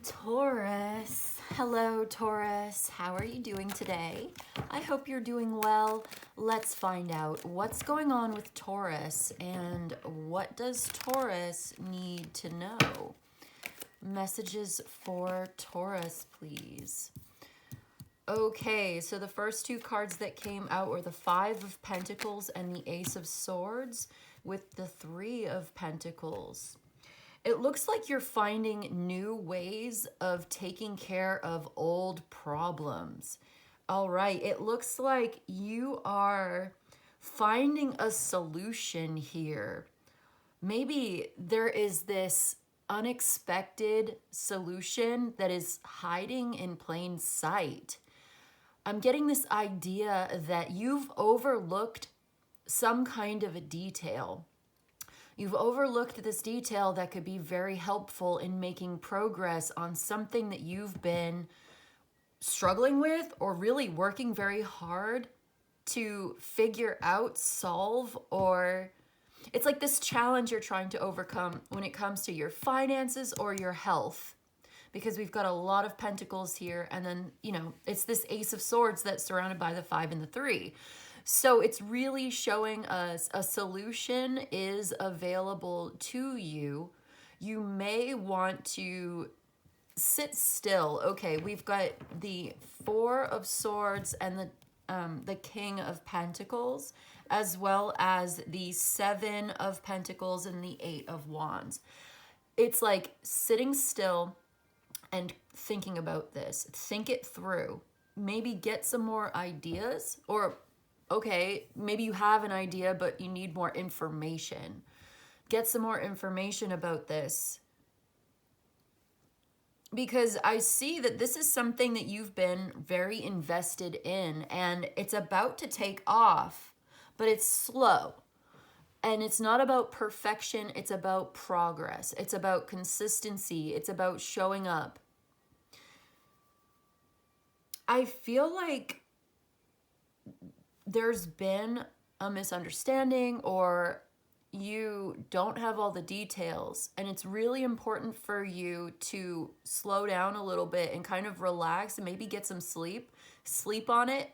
Taurus. Hello, Taurus. How are you doing today? I hope you're doing well. Let's find out what's going on with Taurus and what does Taurus need to know? Messages for Taurus, please. Okay, so the first two cards that came out were the Five of Pentacles and the Ace of Swords with the Three of Pentacles. It looks like you're finding new ways of taking care of old problems. All right, it looks like you are finding a solution here. Maybe there is this unexpected solution that is hiding in plain sight. I'm getting this idea that you've overlooked some kind of a detail. You've overlooked this detail that could be very helpful in making progress on something that you've been struggling with or really working very hard to figure out, solve, or it's like this challenge you're trying to overcome when it comes to your finances or your health. Because we've got a lot of pentacles here, and then, it's this Ace of Swords that's surrounded by the 5 and the 3. So it's really showing us a solution is available to you. You may want to sit still. Okay, we've got the 4 of Swords and the King of Pentacles, as well as the 7 of Pentacles and the 8 of Wands. It's like sitting still and thinking about this. Think it through. Maybe get some more ideas, or okay, maybe you have an idea, but you need more information. Get some more information about this. Because I see that this is something that you've been very invested in, and it's about to take off, but it's slow. And it's not about perfection, it's about progress. It's about consistency. It's about showing up. I feel like there's been a misunderstanding, or you don't have all the details, and it's really important for you to slow down a little bit and kind of relax and maybe get some sleep. Sleep on it,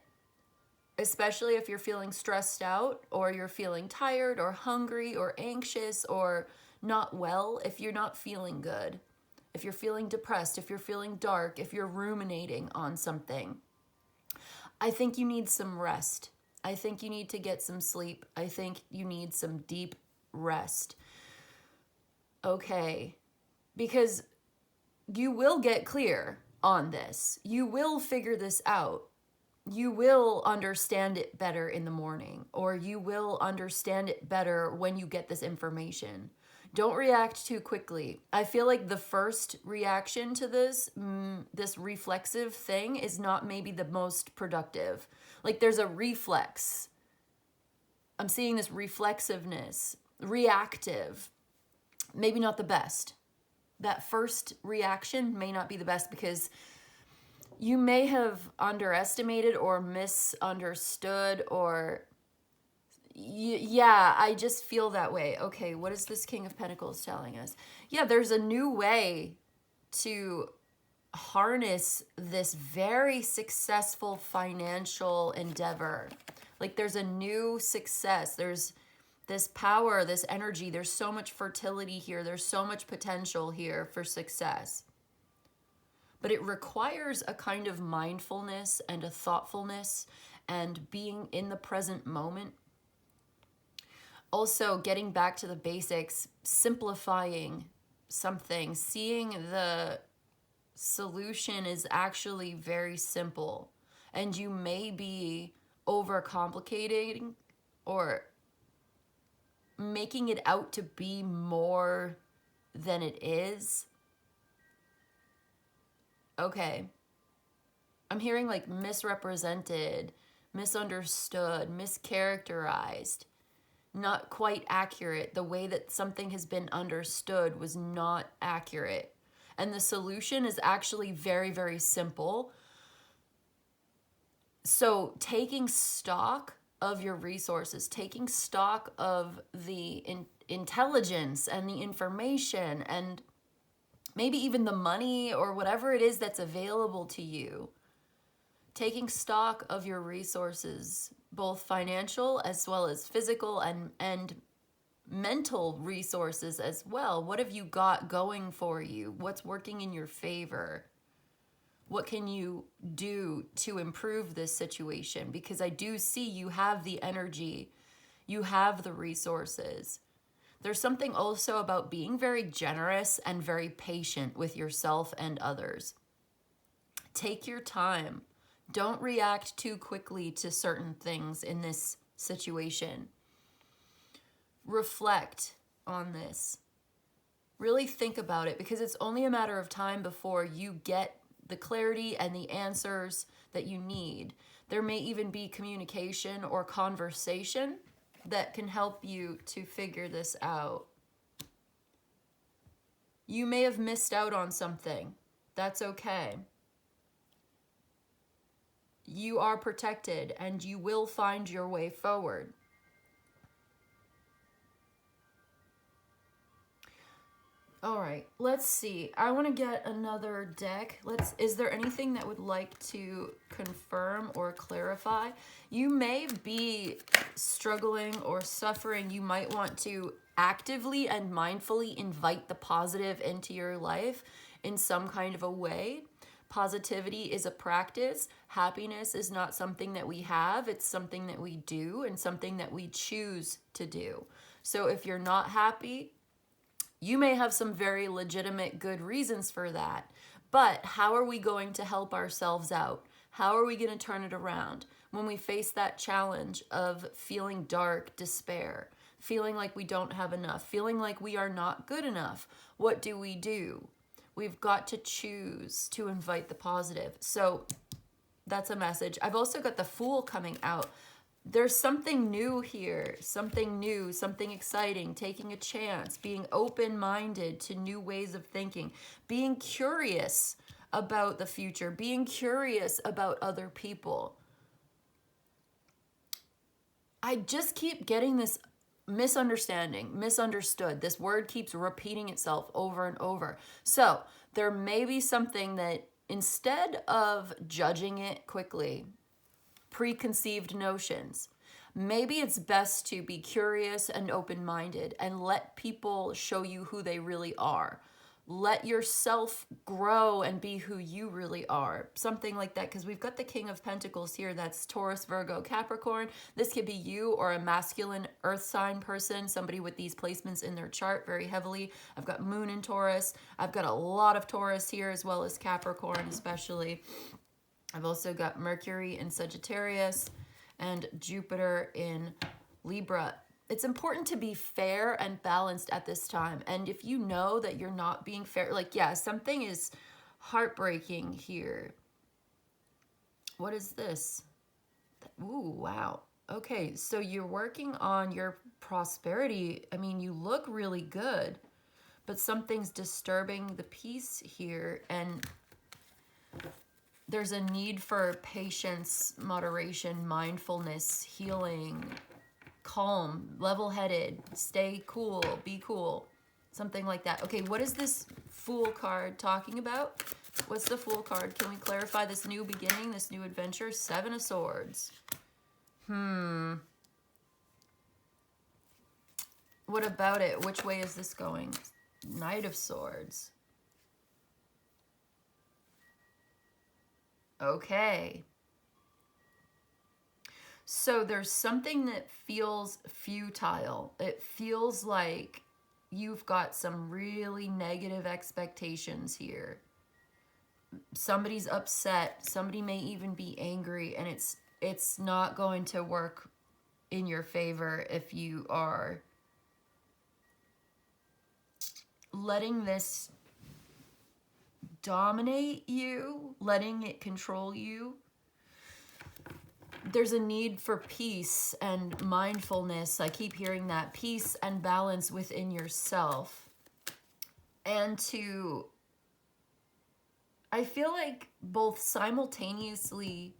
especially if you're feeling stressed out or you're feeling tired or hungry or anxious or not well. If you're not feeling good, if you're feeling depressed, if you're feeling dark, if you're ruminating on something, I think you need some rest. I think you need to get some sleep. I think you need some deep rest. Okay, because you will get clear on this. You will figure this out. You will understand it better in the morning, or you will understand it better when you get this information. Don't react too quickly. I feel like the first reaction to this reflexive thing is not maybe the most productive. Like there's a reflex. I'm seeing this reflexiveness, reactive, maybe not the best. That first reaction may not be the best because you may have underestimated or misunderstood, or yeah, I just feel that way. Okay, what is this King of Pentacles telling us? Yeah, there's a new way to harness this very successful financial endeavor. Like there's a new success. There's this power, this energy. There's so much fertility here. There's so much potential here for success. But it requires a kind of mindfulness and a thoughtfulness and being in the present moment. Also, getting back to the basics, simplifying something, seeing the solution is actually very simple. And you may be overcomplicating or making it out to be more than it is. Okay. I'm hearing like misrepresented, misunderstood, mischaracterized, not quite accurate. The way that something has been understood was not accurate. And the solution is actually very, very simple. So taking stock of your resources, taking stock of the intelligence and the information and maybe even the money or whatever it is that's available to you. Taking stock of your resources, both financial as well as physical and mental resources as well. What have you got going for you? What's working in your favor? What can you do to improve this situation? Because I do see you have the energy, you have the resources. There's something also about being very generous and very patient with yourself and others. Take your time. Don't react too quickly to certain things in this situation. Reflect on this. Really think about it, because it's only a matter of time before you get the clarity and the answers that you need. There may even be communication or conversation that can help you to figure this out. You may have missed out on something. That's okay. You are protected and you will find your way forward. All right, let's see. I want to get another deck. Is there anything that would like to confirm or clarify? You may be struggling or suffering. You might want to actively and mindfully invite the positive into your life in some kind of a way. Positivity is a practice. Happiness is not something that we have. It's something that we do and something that we choose to do. So if you're not happy, you may have some very legitimate good reasons for that, but how are we going to help ourselves out? How are we going to turn it around when we face that challenge of feeling dark, despair, feeling like we don't have enough, feeling like we are not good enough? What do? We've got to choose to invite the positive. So that's a message. I've also got the Fool coming out. There's something new here, something new, something exciting, taking a chance, being open-minded to new ways of thinking, being curious about the future, being curious about other people. I just keep getting this misunderstood. This word keeps repeating itself over and over. So there may be something that instead of judging it quickly, preconceived notions, maybe it's best to be curious and open-minded and let people show you who they really are. Let yourself grow and be who you really are. Something like that, because we've got the King of Pentacles here. That's Taurus, Virgo, Capricorn. This could be you or a masculine earth sign person, somebody with these placements in their chart very heavily. I've got Moon in Taurus. I've got a lot of Taurus here, as well as Capricorn especially. I've also got Mercury in Sagittarius and Jupiter in Libra. It's important to be fair and balanced at this time. And if you know that you're not being fair, like, yeah, something is heartbreaking here. What is this? Ooh, wow. Okay, so you're working on your prosperity. I mean, you look really good, but something's disturbing the peace here, and there's a need for patience, moderation, mindfulness, healing, calm, level-headed, stay cool, be cool, something like that. Okay, what is this Fool card talking about? What's the Fool card? Can we clarify this new beginning, this new adventure? Seven of Swords. What about it? Which way is this going? Knight of Swords. Okay. So there's something that feels futile. It feels like you've got some really negative expectations here. Somebody's upset. Somebody may even be angry, and it's not going to work in your favor if you are letting this dominate you, letting it control you. There's a need for peace and mindfulness. I keep hearing that. Peace and balance within yourself. And I feel like both simultaneously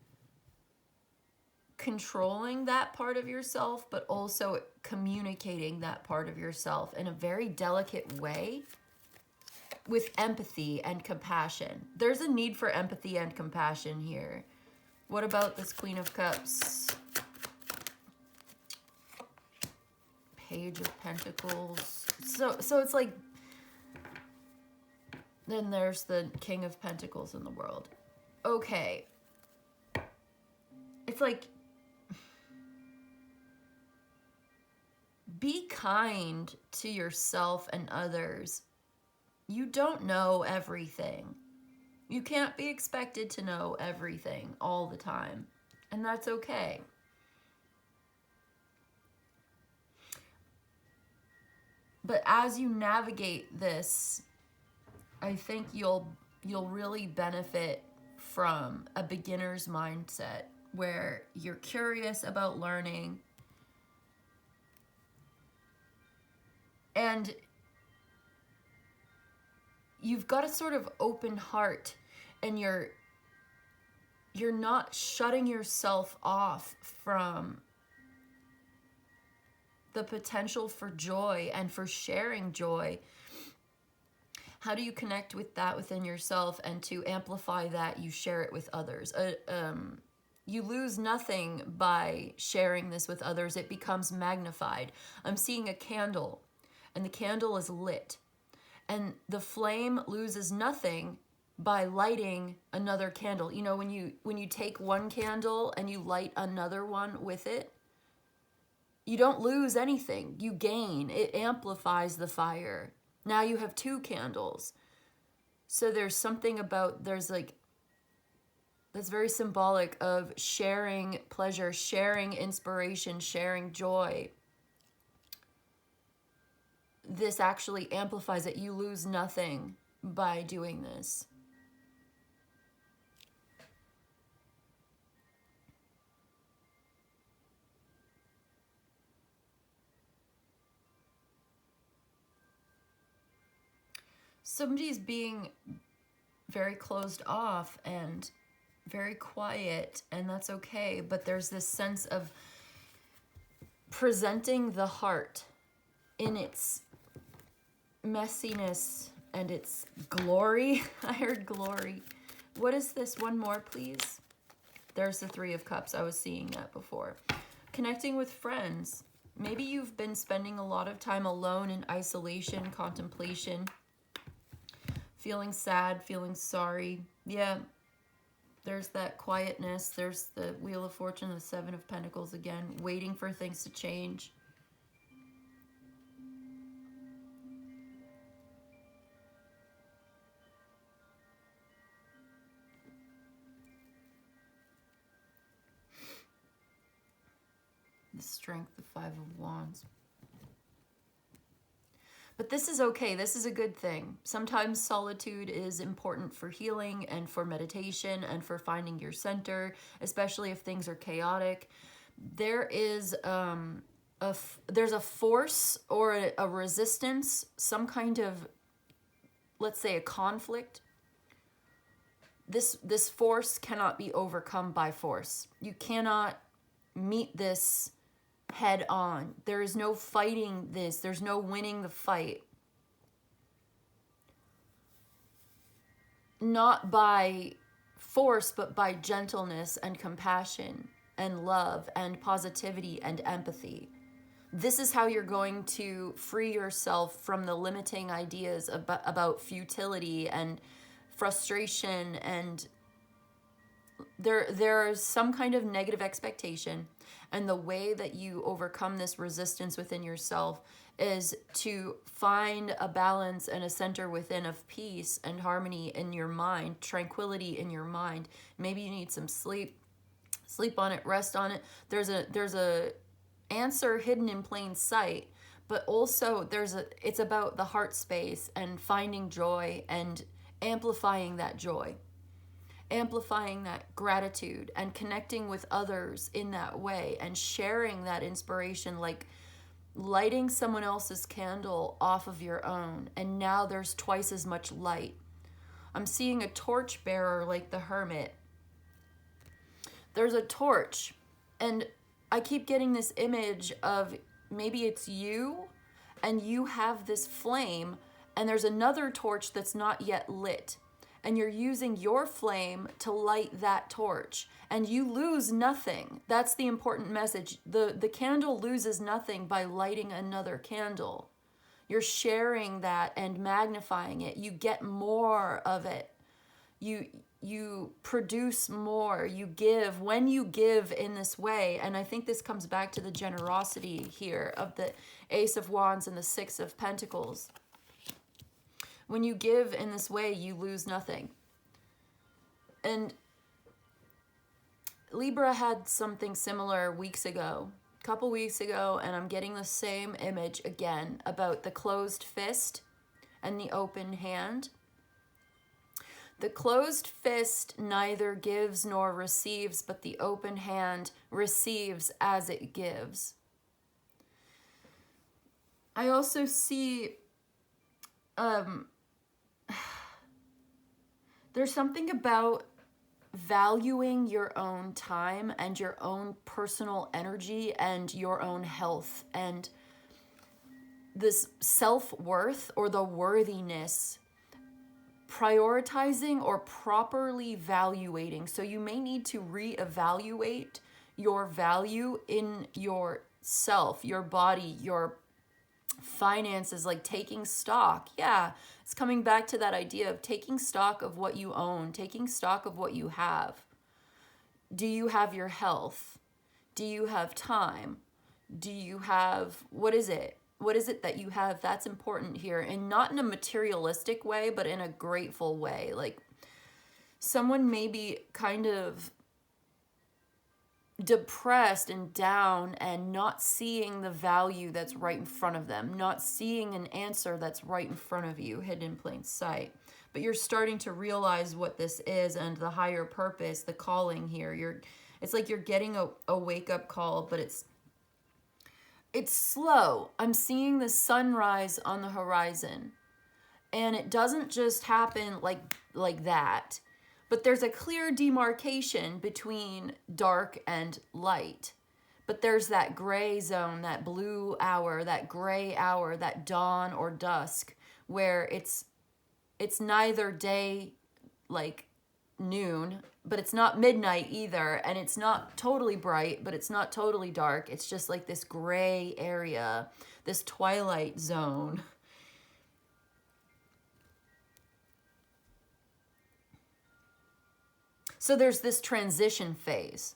controlling that part of yourself, but also communicating that part of yourself in a very delicate way. with empathy and compassion. There's a need for empathy and compassion here. What about this Queen of Cups? Page of Pentacles. So it's like, then there's the King of Pentacles in the world. Okay. It's like, be kind to yourself and others. You don't know everything. You can't be expected to know everything all the time, and that's okay. But as you navigate this, I think you'll really benefit from a beginner's mindset where you're curious about learning, and you've got a sort of open heart, and you're not shutting yourself off from the potential for joy and for sharing joy. How do you connect with that within yourself, and to amplify that, you share it with others? You lose nothing by sharing this with others. It becomes magnified. I'm seeing a candle, and the candle is lit. And the flame loses nothing by lighting another candle. You know, when you take one candle and you light another one with it, you don't lose anything. You gain. It amplifies the fire. Now you have two candles. So there's something about, that's very symbolic of sharing pleasure, sharing inspiration, sharing joy. This actually amplifies it. You lose nothing by doing this. Somebody's being very closed off and very quiet, and that's okay. But there's this sense of presenting the heart in its messiness and its glory. I heard glory. What is this? One more, please. There's the Three of Cups. I was seeing that before. Connecting with friends. Maybe you've been spending a lot of time alone in isolation, contemplation, feeling sad, feeling sorry. Yeah, there's that quietness. There's the Wheel of Fortune, the Seven of Pentacles again, waiting for things to change. The Strength, the Five of Wands. But this is okay. This is a good thing. Sometimes solitude is important for healing and for meditation and for finding your center, especially if things are chaotic. There is there's a force or a resistance, some kind of, let's say, a conflict. This force cannot be overcome by force. You cannot meet this head on. There is no fighting this. There's no winning the fight. Not by force, but by gentleness and compassion and love and positivity and empathy. This is how you're going to free yourself from the limiting ideas about futility and frustration, and there's some kind of negative expectation. And the way that you overcome this resistance within yourself is to find a balance and a center within of peace and harmony in your mind, tranquility in your mind. Maybe you need some sleep on it, rest on it. There's a answer hidden in plain sight, but also it's about the heart space and finding joy and amplifying that joy. Amplifying that gratitude and connecting with others in that way and sharing that inspiration, like lighting someone else's candle off of your own, and now there's twice as much light. I'm seeing a torch bearer like the Hermit. There's a torch, and I keep getting this image of maybe it's you and you have this flame and there's another torch that's not yet lit, and you're using your flame to light that torch, and you lose nothing. That's the important message. The candle loses nothing by lighting another candle. You're sharing that and magnifying it. You get more of it. You produce more. You give. When you give in this way, and I think this comes back to the generosity here of the Ace of Wands and the Six of Pentacles. When you give in this way, you lose nothing. And Libra had something similar weeks ago, a couple weeks ago, and I'm getting the same image again about the closed fist and the open hand. The closed fist neither gives nor receives, but the open hand receives as it gives. I also see there's something about valuing your own time and your own personal energy and your own health and this self-worth or the worthiness, prioritizing or properly evaluating. So you may need to reevaluate your value in yourself, your body, your finances, like taking stock. Yeah, it's coming back to that idea of taking stock of what you own, taking stock of what you have. Do you have your health? Do you have time? Do you have, what is it? What is it that you have? That's important here. And not in a materialistic way, but in a grateful way. Like someone may be kind of depressed and down and not seeing the value that's right in front of them, not seeing an answer that's right in front of you, hidden in plain sight. But you're starting to realize what this is and the higher purpose, the calling here. It's like you're getting a wake-up call, but it's slow. I'm seeing the sunrise on the horizon, and it doesn't just happen like that. But there's a clear demarcation between dark and light. But there's that gray zone, that blue hour, that gray hour, that dawn or dusk, where it's neither day like noon, but it's not midnight either, and it's not totally bright, but it's not totally dark. It's just like this gray area, this twilight zone. So there's this transition phase.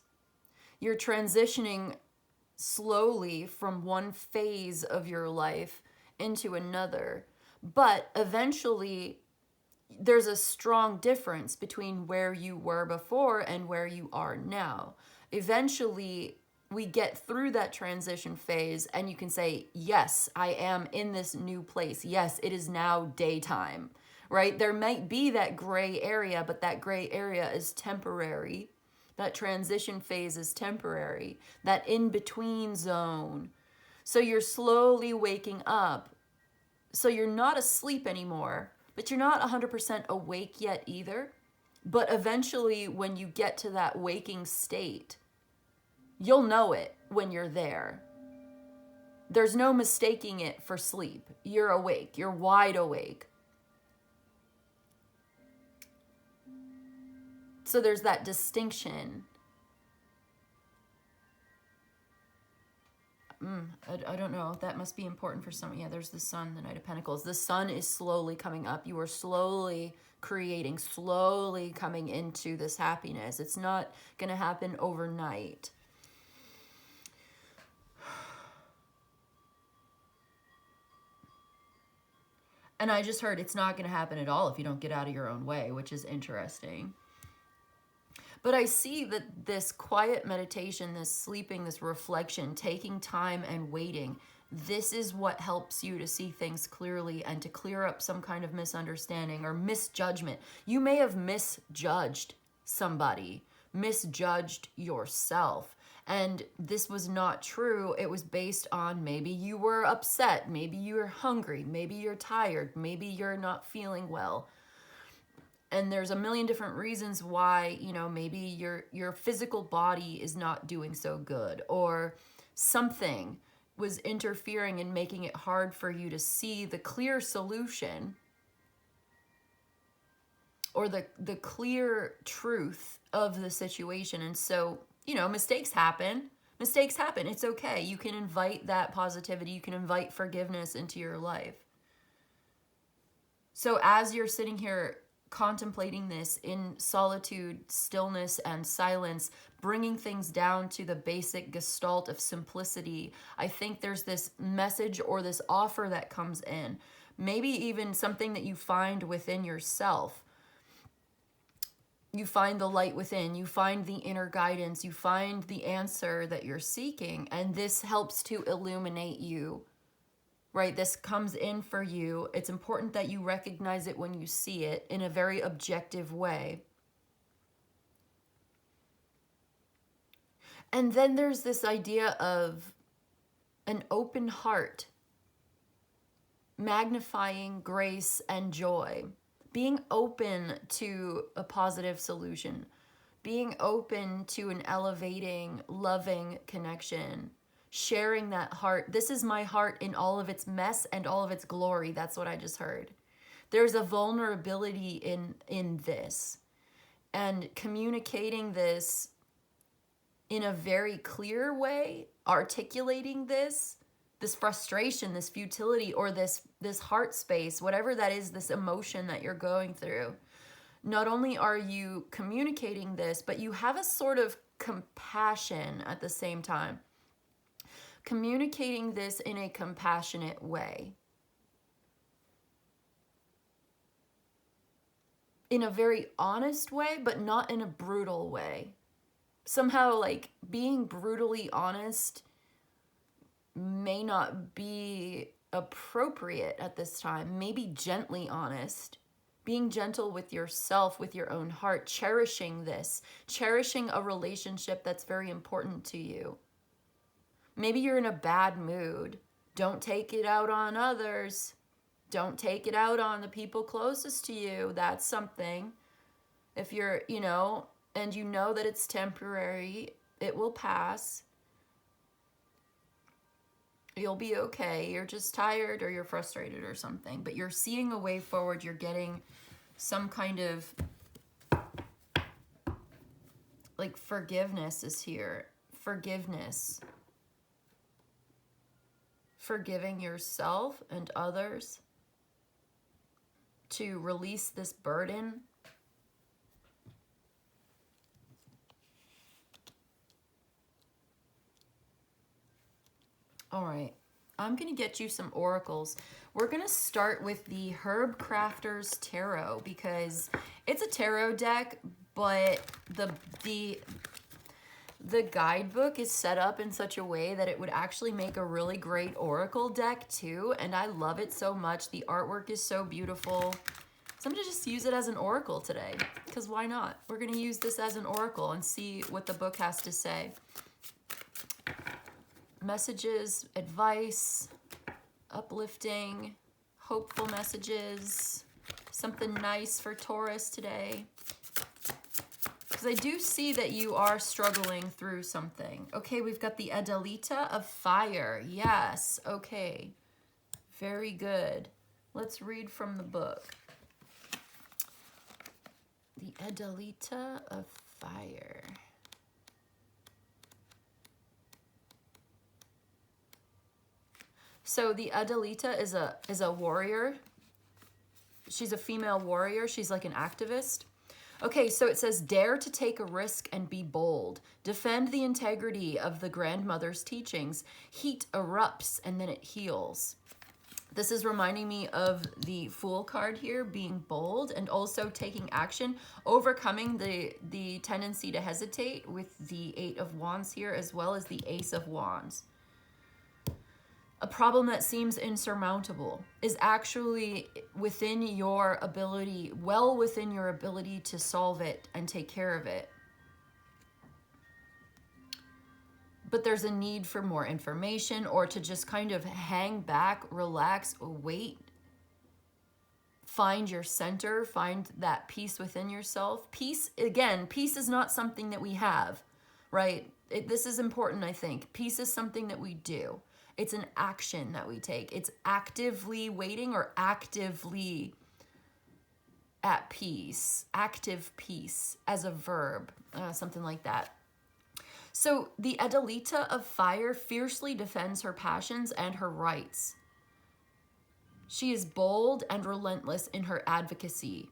You're transitioning slowly from one phase of your life into another. But eventually, there's a strong difference between where you were before and where you are now. Eventually, we get through that transition phase and you can say, yes, I am in this new place. Yes, it is now daytime. Right? There might be that gray area, but that gray area is temporary. That transition phase is temporary. That in-between zone. So you're slowly waking up. So you're not asleep anymore, but you're not 100% awake yet either. But eventually, when you get to that waking state, you'll know it when you're there. There's no mistaking it for sleep. You're awake. You're wide awake. So there's that distinction. I don't know. That must be important for some. Yeah, there's the sun, the Knight of Pentacles. The sun is slowly coming up. You are slowly creating, slowly coming into this happiness. It's not going to happen overnight. And I just heard it's not going to happen at all if you don't get out of your own way, which is interesting. But I see that this quiet meditation, this sleeping, this reflection, taking time and waiting, this is what helps you to see things clearly and to clear up some kind of misunderstanding or misjudgment. You may have misjudged somebody, misjudged yourself. And this was not true. It was based on maybe you were upset, maybe you're hungry, maybe you're tired, maybe you're not feeling well. And there's a million different reasons why, you know, maybe your physical body is not doing so good or something. was interfering and making it hard for you to see the clear solution or the clear truth of the situation. And so, you know, mistakes happen. Mistakes happen. It's okay. You can invite that positivity. You can invite forgiveness into your life. So as you're sitting here contemplating this in solitude, stillness, and silence, bringing things down to the basic gestalt of simplicity, I think there's this message or this offer that comes in. Maybe even something that you find within yourself. You find the light within, you find the inner guidance, you find the answer that you're seeking, and this helps to illuminate you, right? This comes in for you. It's important that you recognize it when you see it in a very objective way. And then there's this idea of an open heart, magnifying grace and joy. Being open to a positive solution, being open to an elevating, loving connection, sharing that heart. This is my heart in all of its mess and all of its glory. That's what I just heard. There's a vulnerability in this, and communicating this in a very clear way, articulating this frustration, this futility, or this heart space, whatever that is, this emotion that you're going through. Not only are you communicating this, but you have a sort of compassion at the same time. Communicating this in a compassionate way. In a very honest way, but not in a brutal way. Somehow, like, being brutally honest may not be appropriate at this time. Maybe gently honest. Being gentle with yourself, with your own heart, cherishing this, cherishing a relationship that's very important to you. Maybe you're in a bad mood. Don't take it out on others. Don't take it out on the people closest to you. That's something. If you're, you know, and you know that it's temporary, it will pass. You'll be okay. You're just tired or you're frustrated or something, but you're seeing a way forward. You're getting some kind of, like, forgiveness is here. Forgiveness. Forgiving yourself and others to release this burden. All right, I'm going to get you some oracles. We're going to start with the Herb Crafter's Tarot because it's a tarot deck, but the guidebook is set up in such a way that it would actually make a really great oracle deck too, and I love it so much. The artwork is so beautiful. So I'm going to just use it as an oracle today, because why not? We're going to use this as an oracle and see what the book has to say. Messages, advice, uplifting, hopeful messages, something nice for Taurus today. Because I do see that you are struggling through something. Okay, we've got the Adelita of Fire. Yes, okay. Very good. Let's read from the book. The Adelita of Fire. So the Adelita is a warrior. She's a female warrior. She's like an activist. Okay, so it says, dare to take a risk and be bold. Defend the integrity of the grandmother's teachings. Heat erupts and then it heals. This is reminding me of the Fool card here, being bold and also taking action, overcoming the tendency to hesitate with the Eight of Wands here, as well as the Ace of Wands. A problem that seems insurmountable is actually within your ability, well within your ability to solve it and take care of it. But there's a need for more information or to just kind of hang back, relax, wait, find your center, find that peace within yourself. Peace, again, peace is not something that we have, right? This is important, I think. Peace is something that we do. It's an action that we take. It's actively waiting or actively at peace, active peace as a verb, something like that. So the Adelita of fire fiercely defends her passions and her rights. She is bold and relentless in her advocacy,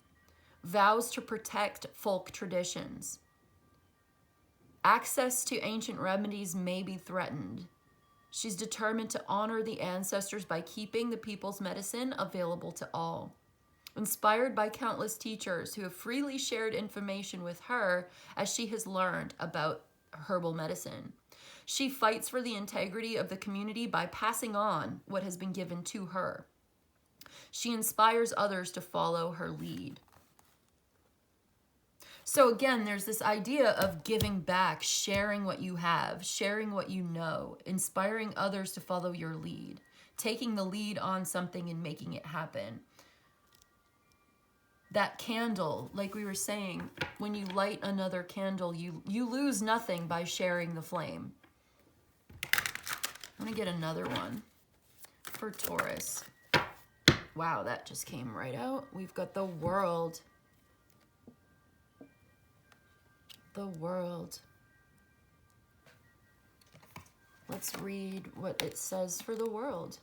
vows to protect folk traditions. Access to ancient remedies may be threatened. She's determined to honor the ancestors by keeping the people's medicine available to all. Inspired by countless teachers who have freely shared information with her as she has learned about herbal medicine. She fights for the integrity of the community by passing on what has been given to her. She inspires others to follow her lead. So again, there's this idea of giving back, sharing what you have, sharing what you know, inspiring others to follow your lead, taking the lead on something and making it happen. That candle, like we were saying, when you light another candle, you lose nothing by sharing the flame. I'm going to get another one for Taurus. Wow, that just came right out. We've got the World. The World. Let's read what it says for the world.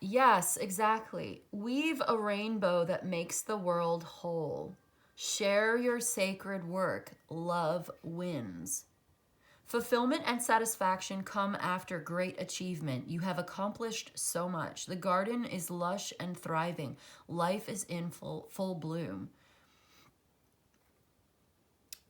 Yes, exactly. Weave a rainbow that makes the world whole. Share your sacred work. Love wins. Fulfillment and satisfaction come after great achievement. You have accomplished so much. The garden is lush and thriving. Life is in full bloom.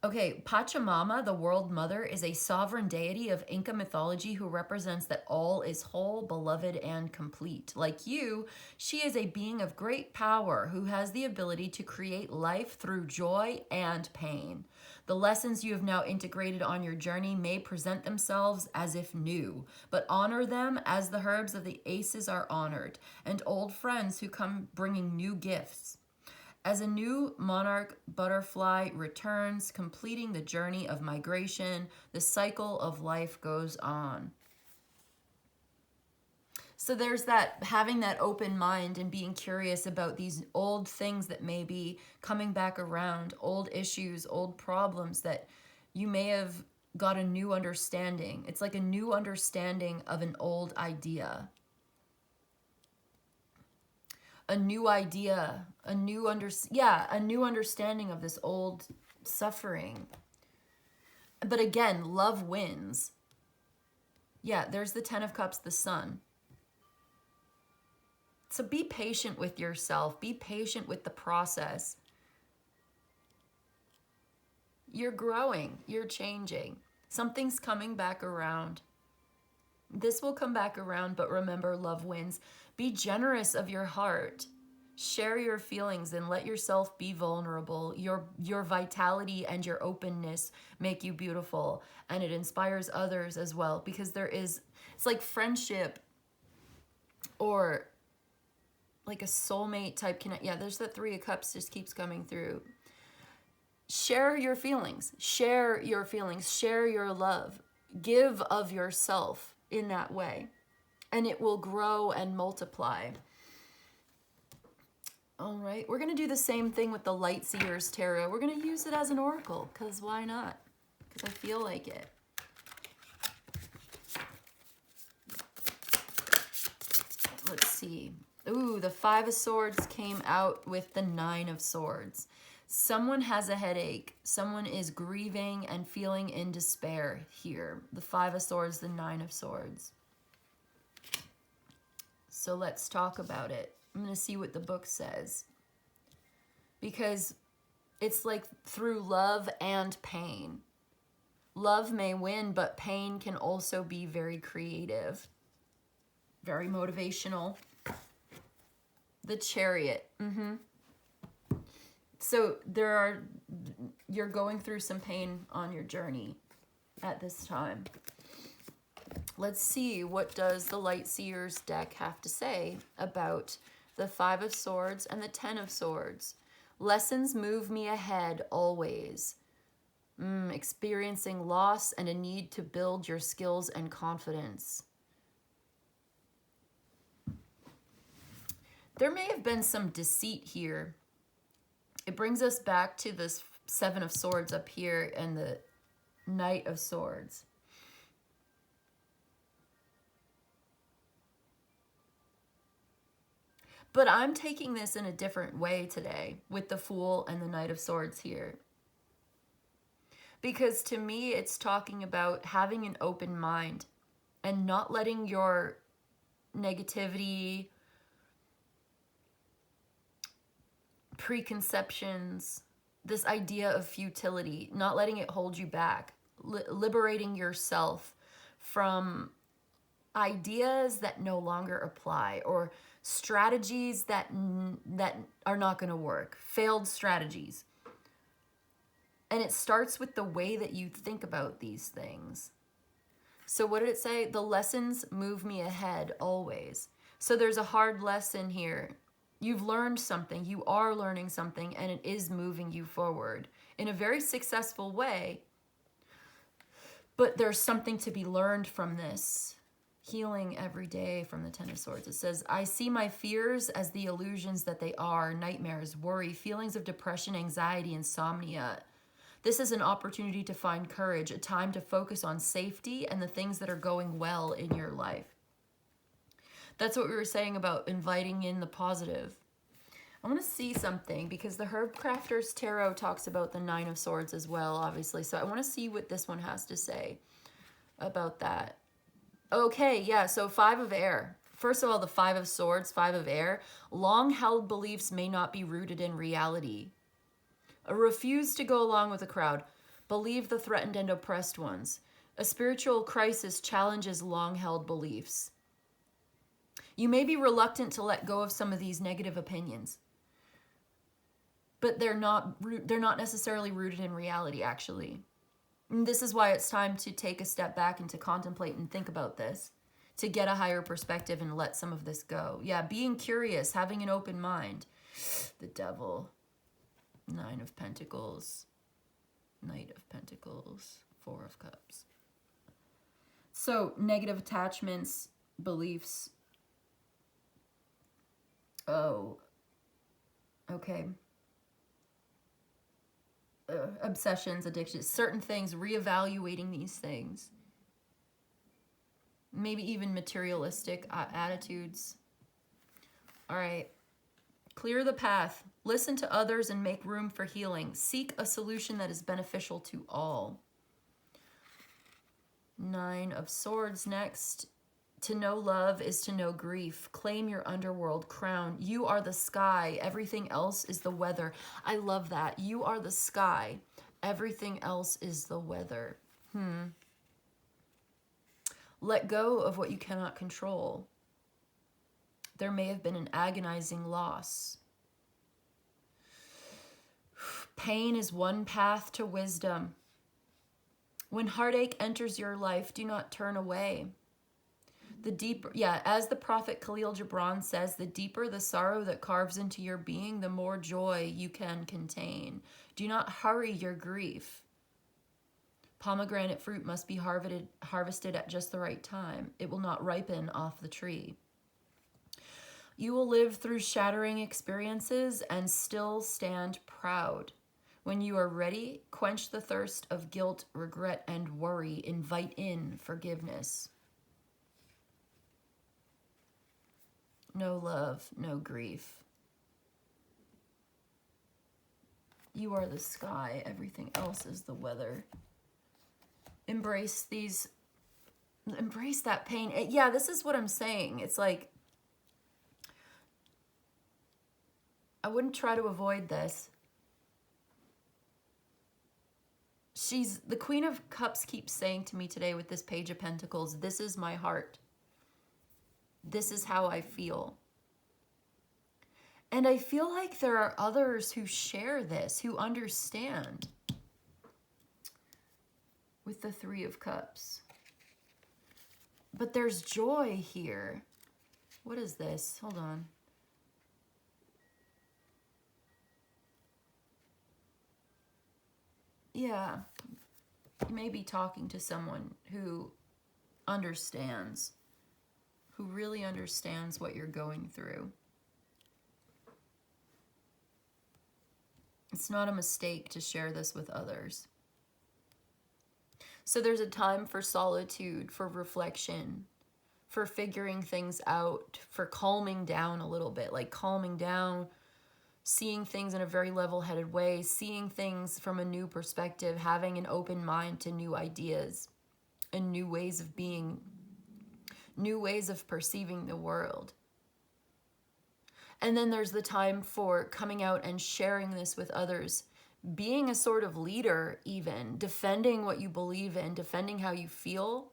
Okay, Pachamama, the world mother, is a sovereign deity of Inca mythology who represents that all is whole, beloved, and complete. Like you, she is a being of great power who has the ability to create life through joy and pain. The lessons you have now integrated on your journey may present themselves as if new, but honor them as the herbs of the aces are honored, and old friends who come bringing new gifts. As a new monarch butterfly returns, completing the journey of migration, the cycle of life goes on. So there's that, having that open mind and being curious about these old things that may be coming back around, old issues, old problems that you may have got a new understanding. It's like a new understanding of an old idea. A new idea, a new understanding of this old suffering. But again, love wins. Yeah, there's the 10 of Cups, the Sun. So be patient with yourself. Be patient with the process. You're growing. You're changing. Something's coming back around. This will come back around, but remember, love wins. Be generous of your heart. Share your feelings and let yourself be vulnerable. Your vitality and your openness make you beautiful, and it inspires others as well, because it's like friendship or like a soulmate type connect. Yeah, there's that 3 of Cups just keeps coming through. Share your feelings. Share your feelings. Share your love. Give of yourself in that way, and it will grow and multiply. All right, we're going to do the same thing with the Light Seers Tarot. We're going to use it as an oracle, because why not? Because I feel like it. Let's see. Ooh, the 5 of Swords came out with the 9 of Swords. Someone has a headache. Someone is grieving and feeling in despair here. The 5 of Swords, the 9 of Swords. So let's talk about it. I'm going to see what the book says. Because it's like through love and pain. Love may win, but pain can also be very creative. Very motivational. The Chariot. So you're going through some pain on your journey at this time. Let's see, what does the Light Seers deck have to say about the 5 of Swords and the 10 of Swords? Lessons move me ahead always. Experiencing loss and a need to build your skills and confidence. There may have been some deceit here. It brings us back to this Seven of Swords up here and the Knight of Swords. But I'm taking this in a different way today with the Fool and the Knight of Swords here. Because to me, it's talking about having an open mind and not letting your negativity, preconceptions, this idea of futility, not letting it hold you back, liberating yourself from ideas that no longer apply or strategies that are not going to work, failed strategies. And it starts with the way that you think about these things. So what did it say? The lessons move me ahead always. So there's a hard lesson here. You've learned something, you are learning something, and it is moving you forward in a very successful way. But there's something to be learned from this. Healing every day from the Ten of Swords. It says, I see my fears as the illusions that they are, nightmares, worry, feelings of depression, anxiety, insomnia. This is an opportunity to find courage, a time to focus on safety and the things that are going well in your life. That's what we were saying about inviting in the positive. I want to see something because the Herb Crafter's Tarot talks about the Nine of Swords as well, obviously. So I want to see what this one has to say about that. Okay, yeah, so Five of Air. First of all, the Five of Swords, Five of Air. Long-held beliefs may not be rooted in reality. Refuse to go along with the crowd. Believe the threatened and oppressed ones. A spiritual crisis challenges long-held beliefs. You may be reluctant to let go of some of these negative opinions, but they're not necessarily rooted in reality, actually. And this is why it's time to take a step back and to contemplate and think about this, to get a higher perspective and let some of this go. Yeah, being curious, having an open mind. The Devil. Nine of Pentacles, Knight of Pentacles, Four of Cups. So, negative attachments, beliefs. Oh, okay. Obsessions, addictions, certain things, reevaluating these things. Maybe even materialistic attitudes. All right. Clear the path. Listen to others and make room for healing. Seek a solution that is beneficial to all. Nine of Swords next. To know love is to know grief. Claim your underworld crown. You are the sky. Everything else is the weather. I love that. You are the sky. Everything else is the weather. Let go of what you cannot control. There may have been an agonizing loss. Pain is one path to wisdom. When heartache enters your life, do not turn away. The deeper, as the prophet Khalil Gibran says, the deeper the sorrow that carves into your being, the more joy you can contain. Do not hurry your grief. Pomegranate fruit must be harvested at just the right time. It will not ripen off the tree. You will live through shattering experiences and still stand proud. When you are ready, quench the thirst of guilt, regret, and worry. Invite in forgiveness. No love, no grief. You are the sky. Everything else is the weather. Embrace that pain. Yeah, this is what I'm saying. It's like, I wouldn't try to avoid this. The Queen of Cups keeps saying to me today with this Page of Pentacles, this is my heart. This is how I feel. And I feel like there are others who share this, who understand. With the Three of Cups. But there's joy here. What is this? Hold on. Yeah, you may be talking to someone who understands, who really understands what you're going through. It's not a mistake to share this with others. So there's a time for solitude, for reflection, for figuring things out, for calming down a little bit, like calming down, seeing things in a very level-headed way, seeing things from a new perspective, having an open mind to new ideas and new ways of being, new ways of perceiving the world. And then there's the time for coming out and sharing this with others, being a sort of leader even, defending what you believe in, defending how you feel,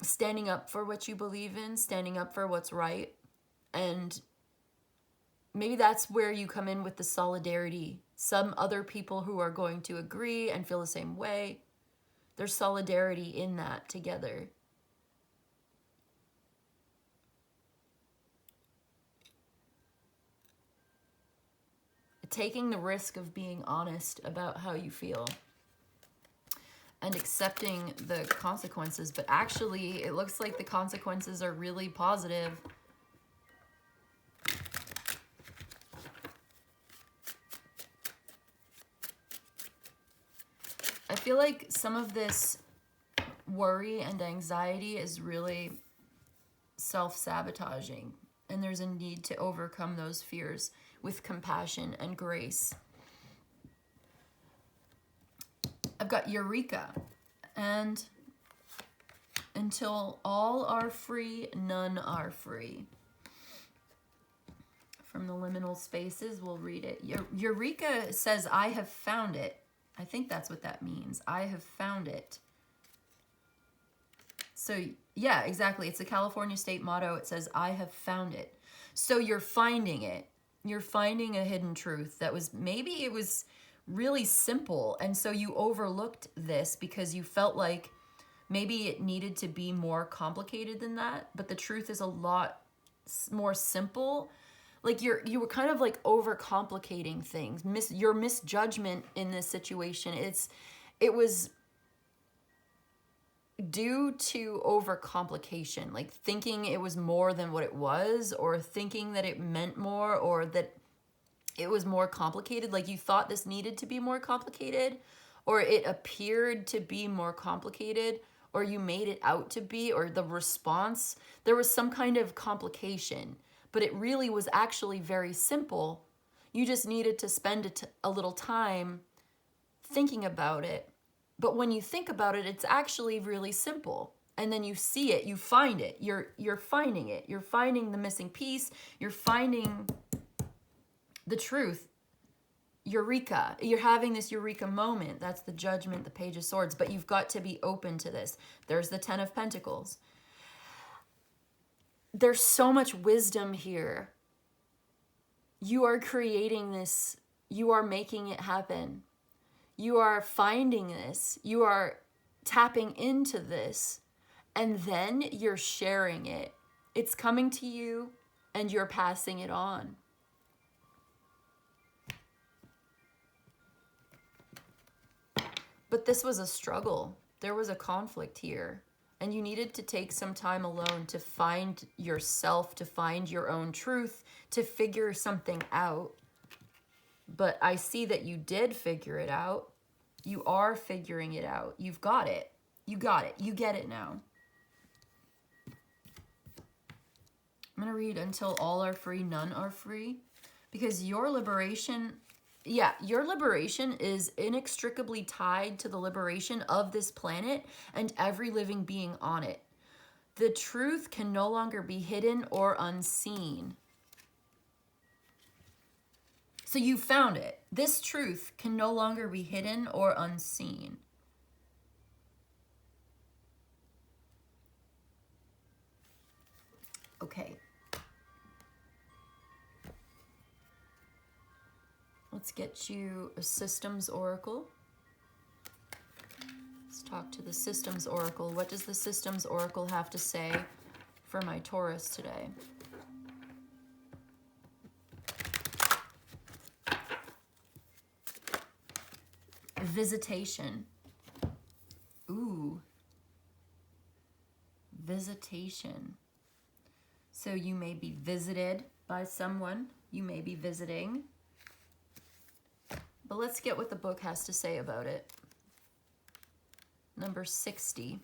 standing up for what you believe in, standing up for what's right. And maybe that's where you come in with the solidarity. Some other people who are going to agree and feel the same way. There's solidarity in that together. Taking the risk of being honest about how you feel and accepting the consequences, but actually it looks like the consequences are really positive. I feel like some of this worry and anxiety is really self-sabotaging, and there's a need to overcome those fears with compassion and grace. I've got Eureka, and until all are free, none are free. From the liminal spaces, we'll read it. Eureka says, I have found it. I think that's what that means. I have found it. So yeah, exactly. It's a California state motto. It says, I have found it. So you're finding it. You're finding a hidden truth that was, maybe it was really simple. And so you overlooked this because you felt like maybe it needed to be more complicated than that. But the truth is a lot more simple. Like you were kind of like overcomplicating things. Your misjudgment in this situation, it was due to overcomplication, like thinking it was more than what it was, or thinking that it meant more, or that it was more complicated. Like you thought this needed to be more complicated, or it appeared to be more complicated, or you made it out to be, or the response, there was some kind of complication, but it really was actually very simple. You just needed to spend a little time thinking about it. But when you think about it, it's actually really simple. And then you see it, you find it, you're finding it. You're finding the missing piece, you're finding the truth. Eureka. You're having this eureka moment. That's the Judgment, the Page of Swords. But you've got to be open to this. There's the Ten of Pentacles. There's so much wisdom here. You are creating this. You are making it happen. You are finding this. You are tapping into this. And then you're sharing it. It's coming to you and you're passing it on. But this was a struggle. There was a conflict here. And you needed to take some time alone to find yourself, to find your own truth, to figure something out. But I see that you did figure it out. You are figuring it out. You've got it. You got it. You get it now. I'm going to read Until All Are Free, None Are Free. Because your liberation, your liberation is inextricably tied to the liberation of this planet and every living being on it. The truth can no longer be hidden or unseen. So you found it. This truth can no longer be hidden or unseen. Okay. Let's get you a systems oracle. Let's talk to the systems oracle. What does the systems oracle have to say for my Taurus today? visitation. Ooh. Visitation. So you may be visited by someone. You may be visiting. But let's get what the book has to say about it. Number 60.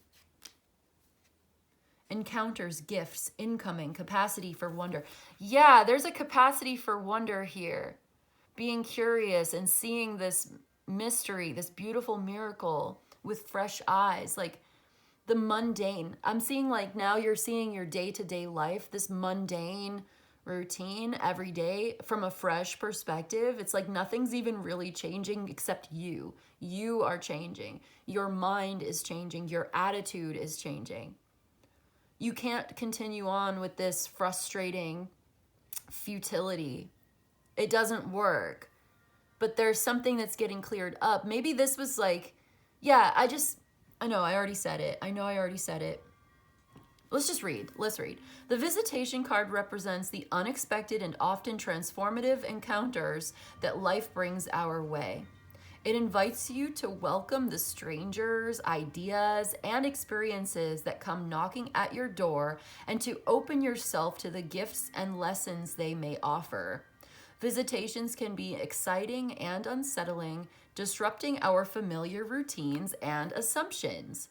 Encounters, gifts, incoming, capacity for wonder. Yeah, there's a capacity for wonder here. Being curious and seeing this mystery, this beautiful miracle with fresh eyes. Like the mundane. I'm seeing like now you're seeing your day-to-day life, this mundane routine every day from a fresh perspective. It's like nothing's even really changing except you. You are changing. Your mind is changing. Your attitude is changing. You can't continue on with this frustrating futility. It doesn't work. But there's something that's getting cleared up. Maybe this was like, yeah, I know I already said it. Let's just read. Let's read. The visitation card represents the unexpected and often transformative encounters that life brings our way. It invites you to welcome the strangers, ideas, and experiences that come knocking at your door and to open yourself to the gifts and lessons they may offer. Visitations can be exciting and unsettling, disrupting our familiar routines and assumptions.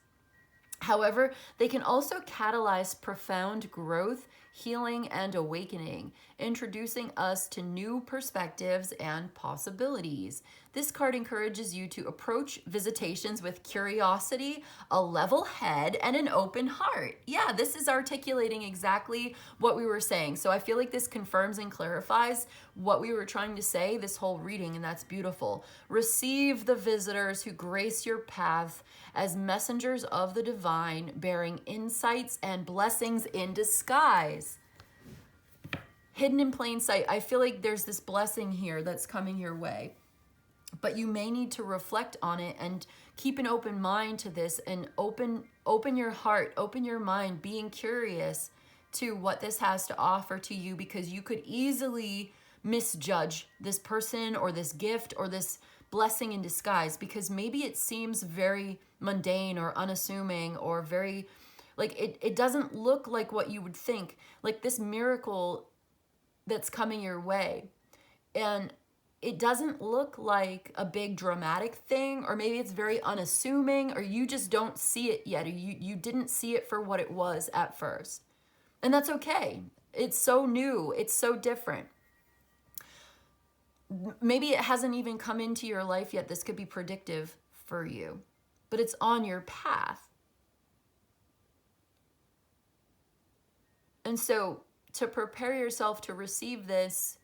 However, they can also catalyze profound growth, healing, and awakening, introducing us to new perspectives and possibilities. This card encourages you to approach visitations with curiosity, a level head, and an open heart. Yeah, this is articulating exactly what we were saying. So I feel like this confirms and clarifies what we were trying to say this whole reading, and that's beautiful. Receive the visitors who grace your path as messengers of the divine, bearing insights and blessings in disguise. Hidden in plain sight. I feel like there's this blessing here that's coming your way. But you may need to reflect on it and keep an open mind to this, and open your heart, open your mind, being curious to what this has to offer to you, because you could easily misjudge this person or this gift or this blessing in disguise, because maybe it seems very mundane or unassuming or very, like it doesn't look like what you would think, like this miracle that's coming your way. And it doesn't look like a big dramatic thing, or maybe it's very unassuming, or you just don't see it yet, or you didn't see it for what it was at first. And that's okay. It's so new. It's so different. Maybe it hasn't even come into your life yet. This could be predictive for you, but it's on your path. And so to prepare yourself to receive this,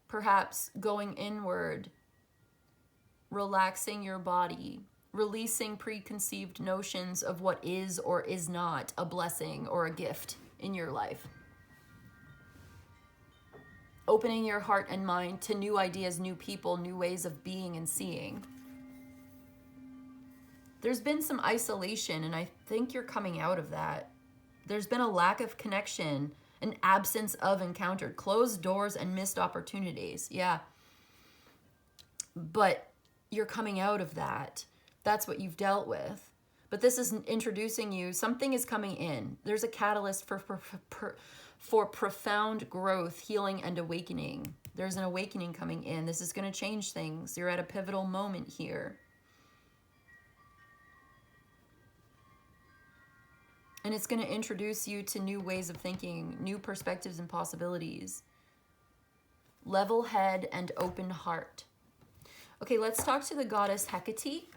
perhaps going inward, relaxing your body, releasing preconceived notions of what is or is not a blessing or a gift in your life. Opening your heart and mind to new ideas, new people, new ways of being and seeing. There's been some isolation, and I think you're coming out of that. There's been a lack of connection, an absence of encounter, closed doors and missed opportunities. Yeah. But you're coming out of that. That's what you've dealt with. But this is introducing you. Something is coming in. There's a catalyst for profound growth, healing, and awakening. There's an awakening coming in. This is going to change things. You're at a pivotal moment here. And it's going to introduce you to new ways of thinking, new perspectives and possibilities. Level head and open heart. Okay, let's talk to the goddess Hecate.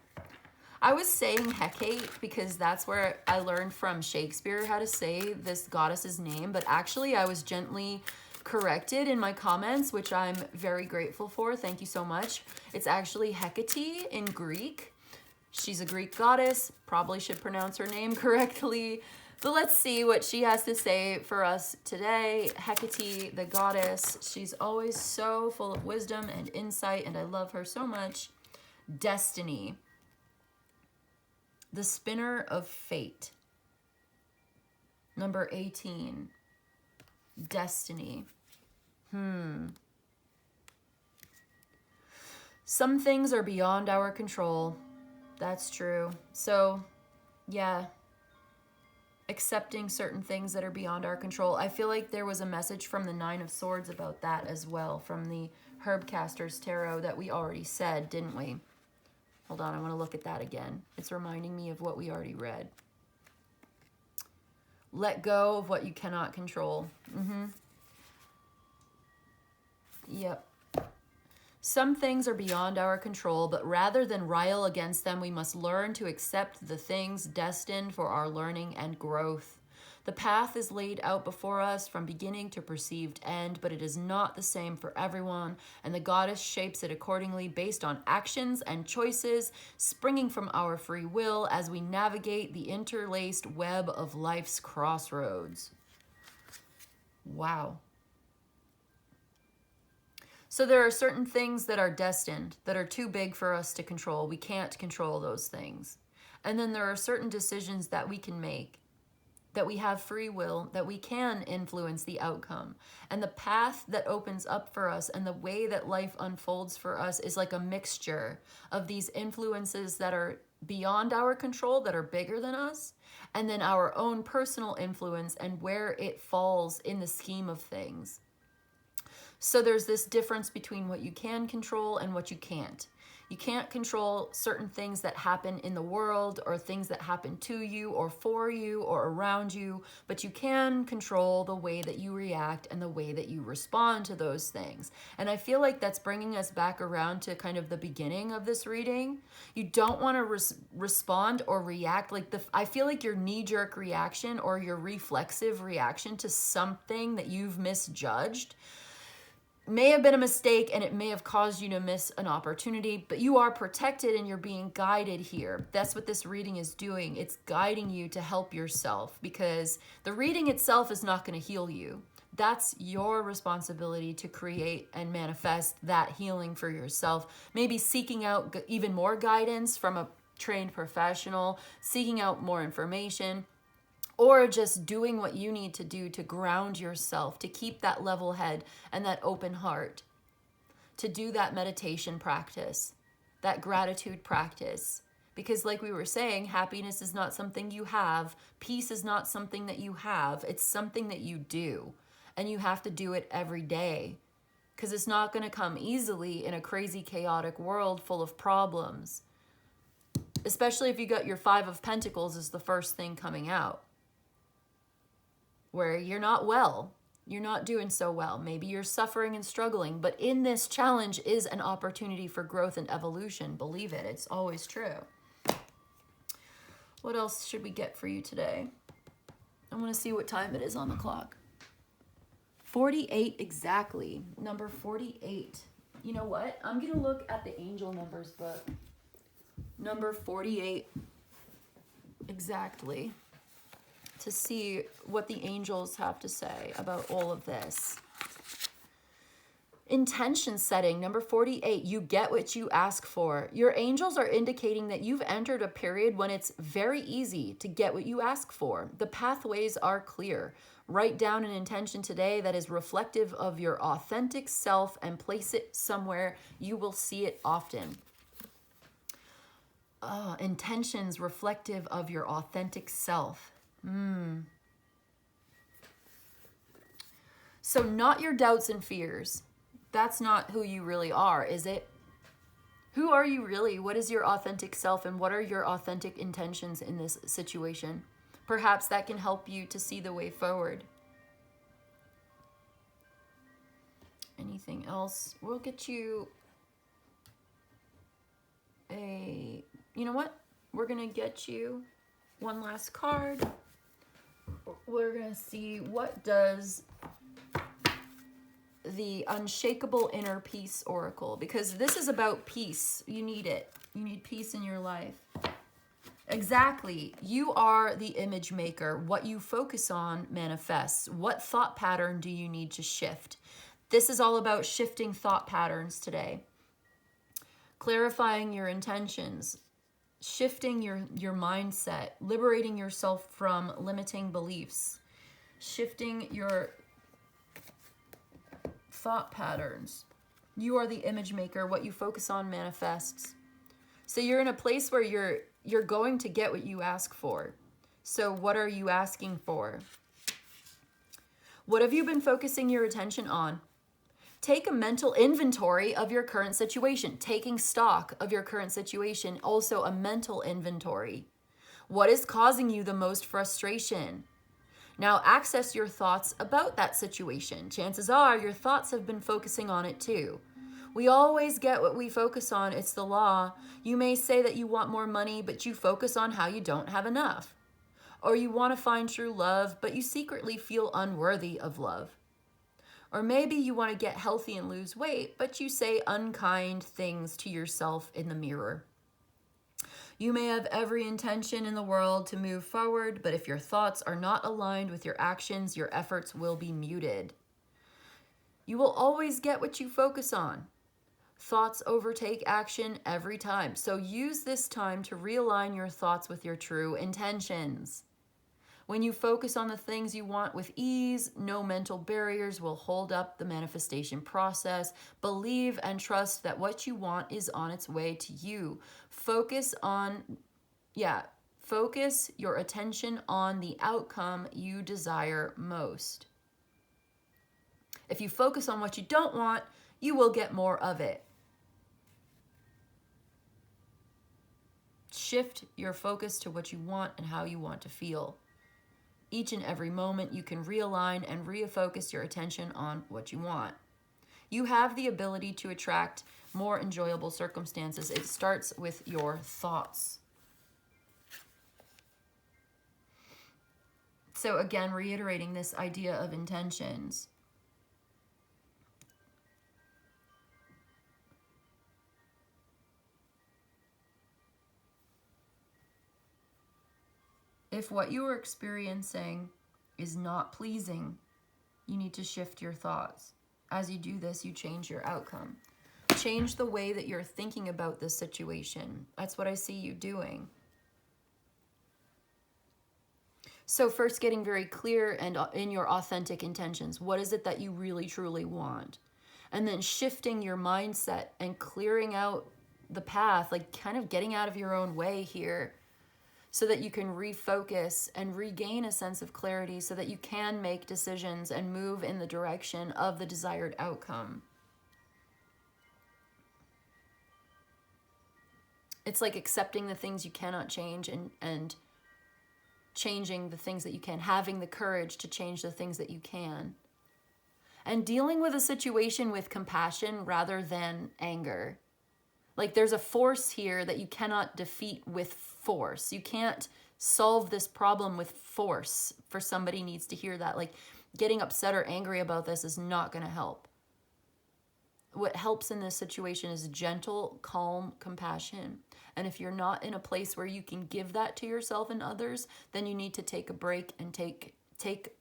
I was saying Hecate because that's where I learned from Shakespeare how to say this goddess's name, but actually I was gently corrected in my comments, which I'm very grateful for. Thank you so much. It's actually Hecate in Greek. She's a Greek goddess, probably should pronounce her name correctly. But let's see what she has to say for us today. Hecate, the goddess, she's always so full of wisdom and insight, and I love her so much. Destiny. The spinner of fate. Number 18. Destiny. Some things are beyond our control. That's true. So, yeah, accepting certain things that are beyond our control. I feel like there was a message from the Nine of Swords about that as well, from the Herbcaster's Tarot that we already said, didn't we? Hold on, I want to look at that again. It's reminding me of what we already read. Let go of what you cannot control. Yep. Some things are beyond our control, but rather than rail against them, we must learn to accept the things destined for our learning and growth. The path is laid out before us from beginning to perceived end, but it is not the same for everyone, and the goddess shapes it accordingly based on actions and choices springing from our free will as we navigate the interlaced web of life's crossroads. Wow. So there are certain things that are destined, that are too big for us to control. We can't control those things. And then there are certain decisions that we can make, that we have free will, that we can influence the outcome. And the path that opens up for us and the way that life unfolds for us is like a mixture of these influences that are beyond our control, that are bigger than us, and then our own personal influence and where it falls in the scheme of things. So there's this difference between what you can control and what you can't. You can't control certain things that happen in the world or things that happen to you or for you or around you, but you can control the way that you react and the way that you respond to those things. And I feel like that's bringing us back around to kind of the beginning of this reading. You don't want to respond or react like I feel like your knee-jerk reaction or your reflexive reaction to something that you've misjudged may have been a mistake and it may have caused you to miss an opportunity, but you are protected and you're being guided here. That's what this reading is doing. It's guiding you to help yourself, because the reading itself is not going to heal you. That's your responsibility to create and manifest that healing for yourself. Maybe seeking out even more guidance from a trained professional, seeking out more information, or just doing what you need to do to ground yourself, to keep that level head and that open heart, to do that meditation practice, that gratitude practice. Because like we were saying, happiness is not something you have. Peace is not something that you have. It's something that you do. And you have to do it every day. Because it's not going to come easily in a crazy, chaotic world full of problems. Especially if you got your Five of Pentacles as the first thing coming out, where you're not well, you're not doing so well. Maybe you're suffering and struggling, but in this challenge is an opportunity for growth and evolution. Believe it, it's always true. What else should we get for you today? I want to see what time it is on the clock. 48 exactly, number 48. You know what? I'm going to look at the angel numbers book. Number 48 exactly, to see what the angels have to say about all of this. Intention setting, number 48, you get what you ask for. Your angels are indicating that you've entered a period when it's very easy to get what you ask for. The pathways are clear. Write down an intention today that is reflective of your authentic self and place it somewhere you will see it often. Intentions reflective of your authentic self. So not your doubts and fears. That's not who you really are, is it? Who are you really? What is your authentic self, and what are your authentic intentions in this situation? Perhaps that can help you to see the way forward. Anything else? We'll get you a... You know what? We're going to get you one last card. We're going to see what does the Unshakable Inner Peace Oracle, because this is about peace. You need it. You need peace in your life. Exactly. You are the image maker. What you focus on manifests. What thought pattern do you need to shift? This is all about shifting thought patterns today. Clarifying your intentions. Shifting your mindset, liberating yourself from limiting beliefs, shifting your thought patterns. You are the image maker. What you focus on manifests. So you're in a place where you're going to get what you ask for. So what are you asking for? What have you been focusing your attention on? Take a mental inventory of your current situation. Taking stock of your current situation, also a mental inventory. What is causing you the most frustration? Now access your thoughts about that situation. Chances are your thoughts have been focusing on it too. We always get what we focus on. It's the law. You may say that you want more money, but you focus on how you don't have enough. Or you want to find true love, but you secretly feel unworthy of love. Or maybe you want to get healthy and lose weight, but you say unkind things to yourself in the mirror. You may have every intention in the world to move forward, but if your thoughts are not aligned with your actions, your efforts will be muted. You will always get what you focus on. Thoughts overtake action every time. So use this time to realign your thoughts with your true intentions. When you focus on the things you want with ease, no mental barriers will hold up the manifestation process. Believe and trust that what you want is on its way to you. Focus your attention on the outcome you desire most. If you focus on what you don't want, you will get more of it. Shift your focus to what you want and how you want to feel. Each and every moment you can realign and refocus your attention on what you want. You have the ability to attract more enjoyable circumstances. It starts with your thoughts. So again, reiterating this idea of intentions. If what you are experiencing is not pleasing, you need to shift your thoughts. As you do this, you change your outcome. Change the way that you're thinking about this situation. That's what I see you doing. So first, getting very clear and in your authentic intentions. What is it that you really, truly want? And then shifting your mindset and clearing out the path, like kind of getting out of your own way here, so that you can refocus and regain a sense of clarity so that you can make decisions and move in the direction of the desired outcome. It's like accepting the things you cannot change and changing the things that you can, having the courage to change the things that you can. And dealing with a situation with compassion rather than anger. Like there's a force here that you cannot defeat with force. You can't solve this problem with force. For somebody needs to hear that. Like getting upset or angry about this is not going to help. What helps in this situation is gentle, calm compassion. And if you're not in a place where you can give that to yourself and others, then you need to take a break and take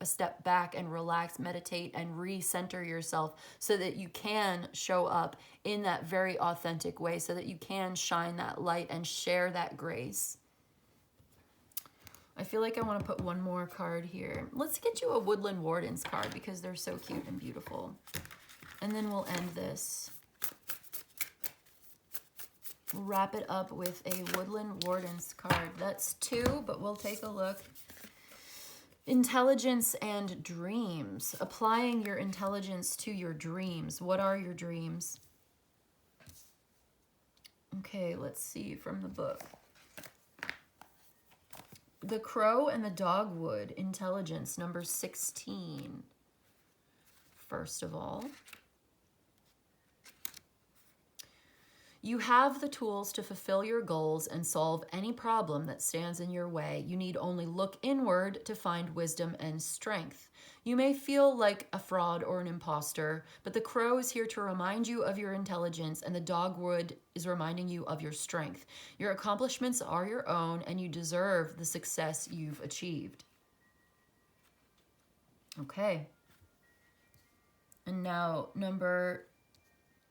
a step back and relax, meditate, and recenter yourself so that you can show up in that very authentic way, so that you can shine that light and share that grace. I feel like I want to put one more card here. Let's get you a Woodland Wardens card because they're so cute and beautiful. And then we'll end this. Wrap it up with a Woodland Wardens card. That's 2, but we'll take a look. Intelligence and dreams. Applying your intelligence to your dreams. What are your dreams? Okay, let's see from the book. The Crow and the Dogwood. Intelligence, number 16. First of all, you have the tools to fulfill your goals and solve any problem that stands in your way. You need only look inward to find wisdom and strength. You may feel like a fraud or an imposter, but the Crow is here to remind you of your intelligence, and the Dogwood is reminding you of your strength. Your accomplishments are your own, and you deserve the success you've achieved. Okay. And now, number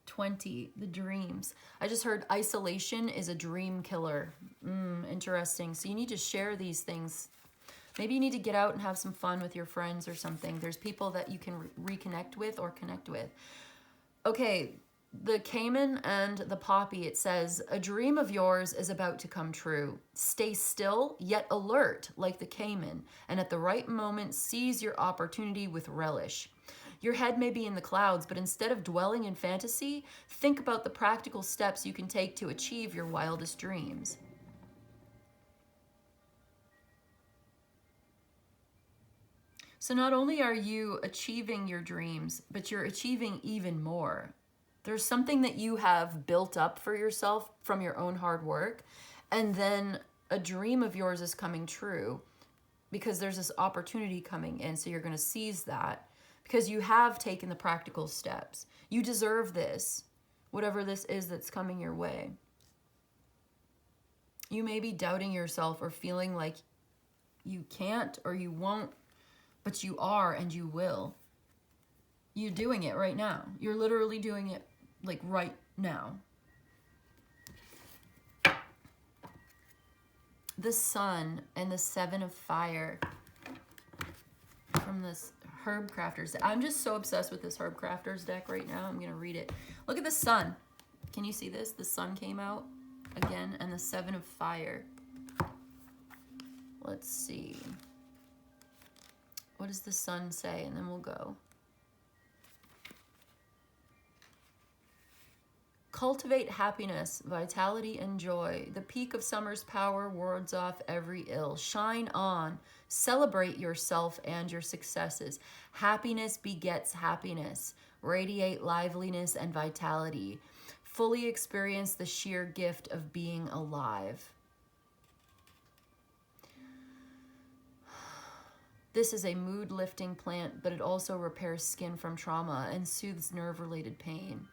20, the dreams. I just heard isolation is a dream killer. Interesting. So you need to share these things. Maybe you need to get out and have some fun with your friends or something. There's people that you can reconnect with or connect with. Okay, The caiman and the poppy, it says, a dream of yours is about to come true. Stay still, yet alert, like the caiman, and at the right moment, seize your opportunity with relish. Your head may be in the clouds, but instead of dwelling in fantasy, think about the practical steps you can take to achieve your wildest dreams. So not only are you achieving your dreams, but you're achieving even more. There's something that you have built up for yourself from your own hard work, and then a dream of yours is coming true because there's this opportunity coming in, so you're going to seize that because you have taken the practical steps. You deserve this, whatever this is that's coming your way. You may be doubting yourself or feeling like you can't or you won't, but you are and you will. You're doing it right now. You're literally doing it like right now. The Sun and the Seven of Fire from this Herb Crafters. I'm just so obsessed with this Herb Crafters deck right now. I'm going to read it. Look at the Sun. Can you see this? The Sun came out again, and the Seven of Fire. Let's see. What does the Sun say? And then we'll go. Cultivate happiness, vitality, and joy. The peak of summer's power wards off every ill. Shine on. Celebrate yourself and your successes. Happiness begets happiness. Radiate liveliness and vitality. Fully experience the sheer gift of being alive. This is a mood-lifting plant, but it also repairs skin from trauma and soothes nerve-related pain.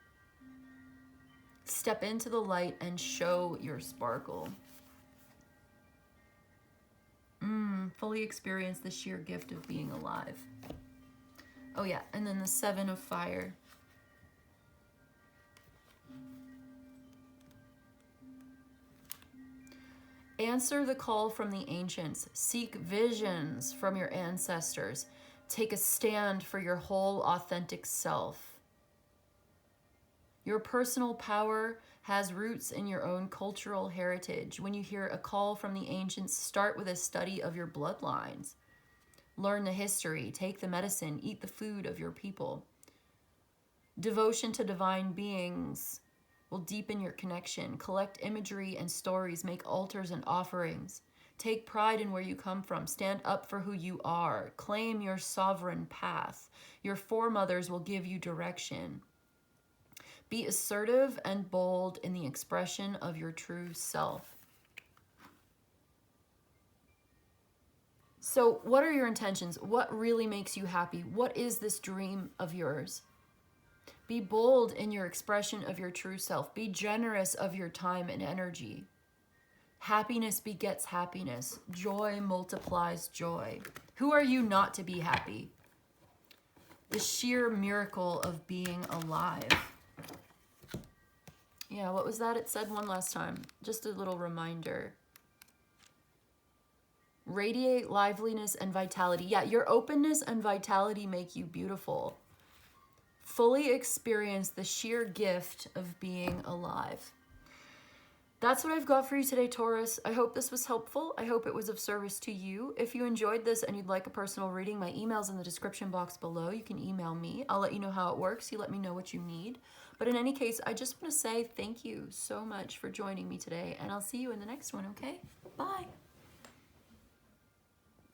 Step into the light and show your sparkle. Fully experience the sheer gift of being alive. Oh yeah, and then the Seven of Fire. Answer the call from the ancients. Seek visions from your ancestors. Take a stand for your whole authentic self. Your personal power has roots in your own cultural heritage. When you hear a call from the ancients, start with a study of your bloodlines. Learn the history, take the medicine, eat the food of your people. Devotion to divine beings will deepen your connection. Collect imagery and stories, make altars and offerings. Take pride in where you come from. Stand up for who you are. Claim your sovereign path. Your foremothers will give you direction. Be assertive and bold in the expression of your true self. So what are your intentions? What really makes you happy? What is this dream of yours? Be bold in your expression of your true self. Be generous of your time and energy. Happiness begets happiness. Joy multiplies joy. Who are you not to be happy? The sheer miracle of being alive. Yeah, what was that? It said one last time. Just a little reminder. Radiate liveliness and vitality. Yeah, your openness and vitality make you beautiful. Fully experience the sheer gift of being alive. That's what I've got for you today, Taurus. I hope this was helpful. I hope it was of service to you. If you enjoyed this and you'd like a personal reading, my email's in the description box below. You can email me. I'll let you know how it works. You let me know what you need. But in any case, I just want to say thank you so much for joining me today, and I'll see you in the next one, okay? Bye.